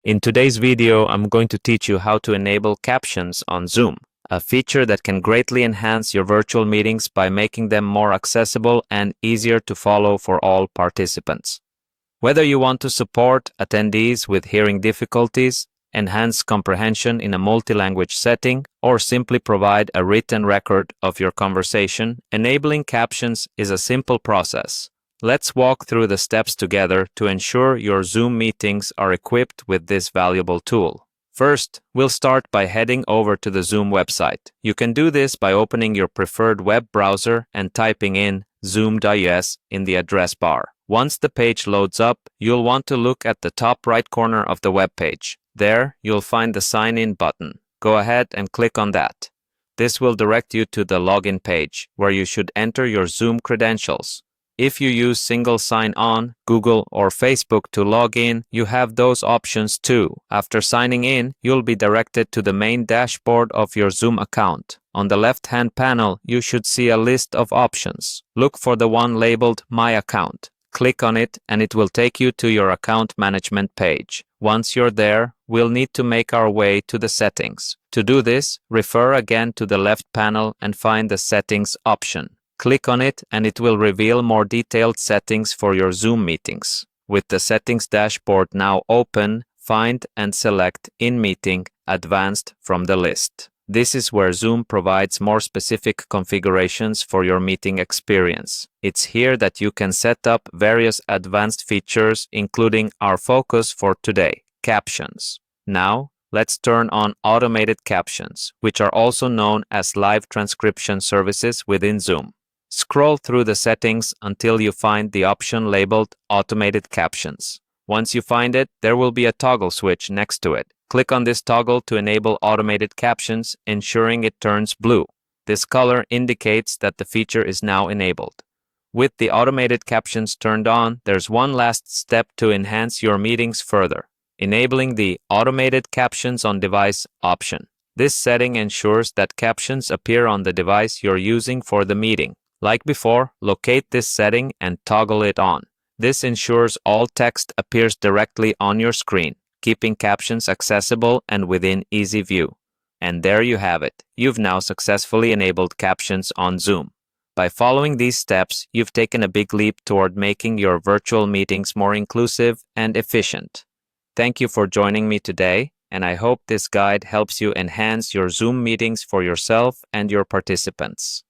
In today's video, I'm going to teach you how to enable captions on Zoom, a feature that can greatly enhance your virtual meetings by making them more accessible and easier to follow for all participants. Whether you want to support attendees with hearing difficulties, enhance comprehension in a multi-language setting, or simply provide a written record of your conversation, enabling captions is a simple process. Let's walk through the steps together to ensure your Zoom meetings are equipped with this valuable tool. First, we'll start by heading over to the Zoom website. You can do this by opening your preferred web browser and typing in zoom.us in the address bar. Once the page loads up, you'll want to look at the top right corner of the web page. There, you'll find the Sign In button. Go ahead and click on that. This will direct you to the login page, where you should enter your Zoom credentials. If you use single sign-on, Google or Facebook to log in, you have those options too. After signing in, you'll be directed to the main dashboard of your Zoom account. On the left-hand panel, you should see a list of options. Look for the one labeled My Account. Click on it and it will take you to your account management page. Once you're there, we'll need to make our way to the settings. To do this, refer again to the left panel and find the Settings option. Click on it and it will reveal more detailed settings for your Zoom meetings. With the settings dashboard now open, find and select In Meeting Advanced from the list. This is where Zoom provides more specific configurations for your meeting experience. It's here that you can set up various advanced features, including our focus for today, captions. Now, let's turn on automated captions, which are also known as live transcription services within Zoom. Scroll through the settings until you find the option labeled Automated Captions. Once you find it, there will be a toggle switch next to it. Click on this toggle to enable automated captions, ensuring it turns blue. This color indicates that the feature is now enabled. With the automated captions turned on, there's one last step to enhance your meetings further: enabling the Automated Captions on Device option. This setting ensures that captions appear on the device you're using for the meeting. Like before, locate this setting and toggle it on. This ensures all text appears directly on your screen, keeping captions accessible and within easy view. And there you have it. You've now successfully enabled captions on Zoom. By following these steps, you've taken a big leap toward making your virtual meetings more inclusive and efficient. Thank you for joining me today, and I hope this guide helps you enhance your Zoom meetings for yourself and your participants.